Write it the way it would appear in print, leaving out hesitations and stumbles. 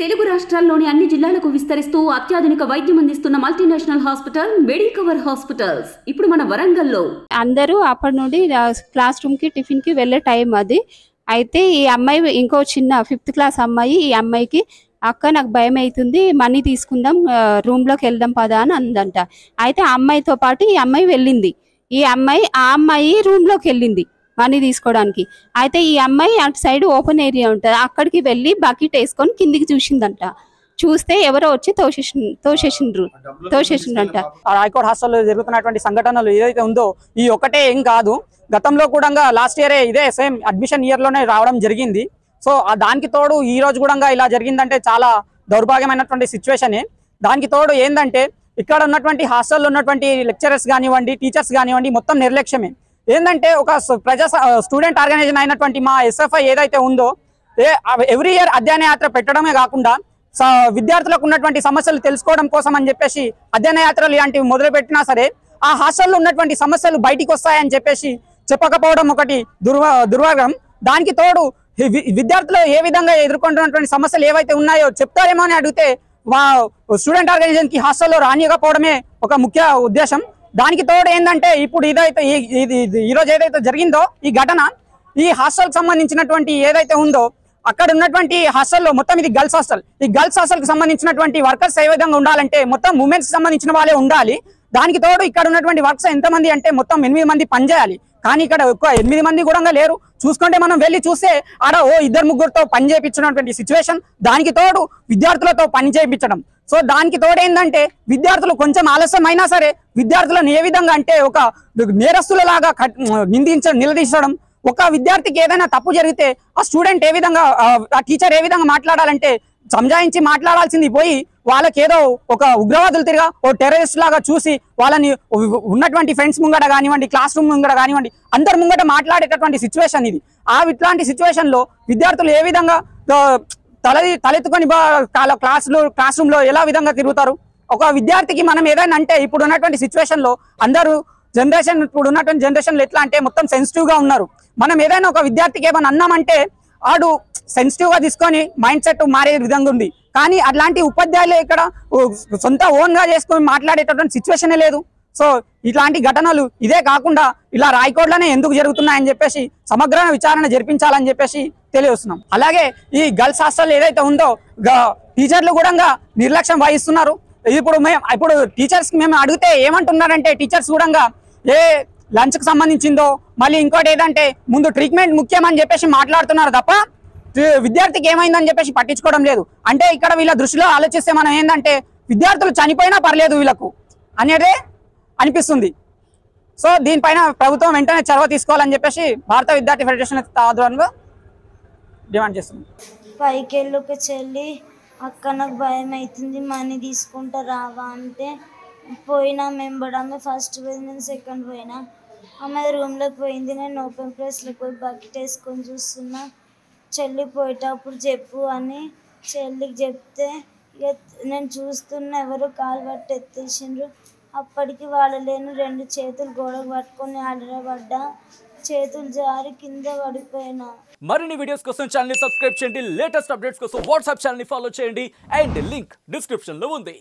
తెలుగు రాష్ట్రాల్లోని అన్ని జిల్లాలకు విస్తరిస్తూ అత్యాధునిక వైద్యం అందిస్తున్న మల్టీనేషనల్ హాస్పిటల్ మెడికవర్ హాస్పిటల్స్ ఇప్పుడు మన వరంగల్లో. అందరూ అప్పటి నుండి క్లాస్ రూమ్ కి టిఫిన్ కి వెళ్ళే టైం అది. అయితే ఈ అమ్మాయి ఇంకో చిన్న 5th క్లాస్ అమ్మాయి ఈ అమ్మాయికి అక్క నాకు భయం అవుతుంది, మనీ తీసుకుందాం, రూమ్ లోకి వెళ్దాం పదా అని అందంట. అయితే ఆ అమ్మాయితో పాటు ఈ అమ్మాయి వెళ్ళింది. ఆ అమ్మాయి రూమ్ లోకి వెళ్ళింది మనీ తీసుకోవడానికి. అయితే ఈ అమ్మాయి అటు సైడ్ ఓపెన్ ఏరియా ఉంటుంది, అక్కడికి వెళ్ళి బకెట్ వేసుకొని కిందికి చూసిందంట. చూస్తే ఎవరో వచ్చి తోసేసిండ్రంట. రాయకోట్ హాస్టల్లో జరుగుతున్నటువంటి సంఘటనలు ఏదైతే ఉందో ఈ ఒకటే ఏం కాదు, గతంలో కూడా లాస్ట్ ఇయరే ఇదే సేమ్ అడ్మిషన్ ఇయర్ లోనే రావడం జరిగింది. సో దానికి తోడు ఈ రోజు కూడా ఇలా జరిగిందంటే చాలా దౌర్భాగ్యమైనటువంటి సిచ్యువేషన్. దానికి తోడు ఏంటంటే ఇక్కడ ఉన్నటువంటి హాస్టల్లో ఉన్నటువంటి లెక్చరర్స్ కానివ్వండి, టీచర్స్ కానివ్వండి, మొత్తం నిర్లక్ష్యమే. ఏంటంటే ఒక స్టూడెంట్ ఆర్గనైజేషన్ అయినటువంటి మా SFI ఏదైతే ఉందో ఎవ్రీ ఇయర్ అధ్యయన యాత్ర పెట్టడమే కాకుండా విద్యార్థులకు ఉన్నటువంటి సమస్యలు తెలుసుకోవడం కోసం అని చెప్పేసి అధ్యయన యాత్రలు ఇలాంటివి మొదలుపెట్టినా సరే ఆ హాస్టల్లో ఉన్నటువంటి సమస్యలు బయటికి వస్తాయని చెప్పేసి చెప్పకపోవడం ఒకటి దుర్భాగ్యం. దానికి తోడు విద్యార్థులు ఏ విధంగా ఎదుర్కొంటున్నటువంటి సమస్యలు ఏవైతే ఉన్నాయో చెప్తారేమో అని అడిగితే మా స్టూడెంట్ ఆర్గనైజేషన్ కి హాస్టల్లో రానియకపోవడమే ఒక ముఖ్య ఉద్దేశం. దానికి తోడు ఏంటంటే ఇప్పుడు ఈరోజు ఏదైతే జరిగిందో ఈ ఘటన ఈ హాస్టల్ కి సంబంధించినటువంటి ఏదైతే ఉందో అక్కడ ఉన్నటువంటి హాస్టల్లో మొత్తం ఇది గర్ల్స్ హాస్టల్. ఈ గర్ల్స్ హాస్టల్ కి సంబంధించినటువంటి వర్కర్స్ ఏ విధంగా ఉండాలంటే మొత్తం ఉమెన్స్ కి సంబంధించిన వాళ్ళే ఉండాలి. దానికి తోడు ఇక్కడ ఉన్నటువంటి వర్క్స్ ఎంతమంది అంటే మొత్తం 8 మంది పనిచేయాలి. కానీ ఇక్కడ ఎక్కువ 8 మంది కూడా లేరు. చూసుకుంటే మనం వెళ్ళి చూస్తే ఆడ 2-3తో పని చేయించినటువంటి సిచ్యువేషన్. దానికి తోడు విద్యార్థులతో పని చేయించడం. సో దానికి తోడు ఏంటంటే విద్యార్థులు కొంచెం ఆలస్యం అయినా సరే విద్యార్థులను ఏ విధంగా అంటే ఒక నేరస్తులలాగా నిలదీసడం. ఒక విద్యార్థికి ఏదైనా తప్పు జరిగితే ఆ స్టూడెంట్ ఏ విధంగా ఆ టీచర్ ఏ విధంగా మాట్లాడాలంటే సంజాయించి మాట్లాడాల్సింది పోయి వాళ్ళకి ఏదో ఒక ఉగ్రవాదులు తిరిగా ఓ టెర్రరిస్ట్ లాగా చూసి వాళ్ళని ఉన్నటువంటి ఫ్రెండ్స్ ముంగట కానివ్వండి, క్లాస్ రూమ్ ముంగట కానివ్వండి, అందరి ముంగట మాట్లాడేటటువంటి సిచ్యువేషన్ ఇది. ఇట్లాంటి సిచ్యువేషన్ లో విద్యార్థులు ఏ విధంగా తలెత్తుకొని క్లాస్ రూమ్ లో ఎలా విధంగా తిరుగుతారు? ఒక విద్యార్థికి మనం ఏదైనా అంటే ఇప్పుడు ఉన్నటువంటి సిచ్యువేషన్ లో అందరూ ఇప్పుడు ఉన్నటువంటి జనరేషన్ లో ఎట్లా అంటే మొత్తం సెన్సిటివ్ గా ఉన్నారు. మనం ఏదైనా ఒక విద్యార్థికి ఏమైనా అన్నామంటే ఆడు సెన్సిటివ్ గా తీసుకొని మైండ్ సెట్ మారే విధంగా ఉంది. కానీ అట్లాంటి ఉపాధ్యాయులు ఇక్కడ సొంత ఓన్ గా చేసుకొని మాట్లాడేటటువంటి సిచ్యువేషనే లేదు. సో ఇట్లాంటి ఘటనలు ఇదే కాకుండా ఇలా రాయకోట్లోనే ఎందుకు జరుగుతున్నాయని చెప్పేసి సమగ్ర విచారణ జరిపించాలని చెప్పేసి తెలియజేస్తున్నాం. అలాగే ఈ గర్ల్స్ హాస్టల్ ఏదైతే ఉందో టీచర్లు కూడా నిర్లక్ష్యం వహిస్తున్నారు. ఇప్పుడు టీచర్స్ కి మేము అడిగితే ఏమంటున్నారంటే టీచర్స్ కూడా ఏ లంచ్ కి సంబంధించిందో మళ్ళీ ఇంకోటి ఏదంటే ముందు ట్రీట్మెంట్ ముఖ్యం అని చెప్పేసి మాట్లాడుతున్నారు తప్ప విద్యార్థికి ఏమైందని చెప్పేసి పట్టించుకోవడం లేదు. అంటే ఇక్కడ వీళ్ళ దృష్టిలో ఆలోచిస్తే మనం ఏంటంటే విద్యార్థులు చనిపోయినా పర్లేదు వీళ్ళకు అనేదే అనిపిస్తుంది. సో దీనిపైన ప్రభుత్వం వెంటనే చొరవ తీసుకోవాలని చెప్పేసి భారత విద్యార్థి ఫెడరేషన్ ఆధ్వర్యంలో డిమాండ్ చేస్తుంది. పైకెళ్ళుకు చెల్లి అక్క నాకు భయం అవుతుంది, మనీ తీసుకుంటా రావా అంటే పోయినా మెంబర్ ఆమె ఫస్ట్ పోయింది, నేను సెకండ్ పోయినా. ఆమె రూమ్లోకి పోయింది, నేను ఓపెన్ ప్లేస్లోకి పోయి బకెట్ వేసుకొని చూస్తున్నా. చెల్లి పోయేటప్పుడు చెప్పు అని చెల్లికి చెప్తే ఇక నేను చూస్తున్నా ఎవరు కాలు పట్టి ఎత్తేసిండ్రు. అప్పటికి వాళ్ళు లేను 2 చేతులు గోడకు పట్టుకొని ఆడబడ్డా, చేతులు జారి కింద పడిపోయినా. మరిన్ని వీడియోస్ కోసం ఛానల్ ని సబ్స్క్రైబ్ చేయండి. లేటెస్ట్ అప్డేట్స్ కోసం వాట్సాప్ ఛానల్ ని ఫాలో చేయండి. అండ్ లింక్ డిస్క్రిప్షన్ లో ఉంది.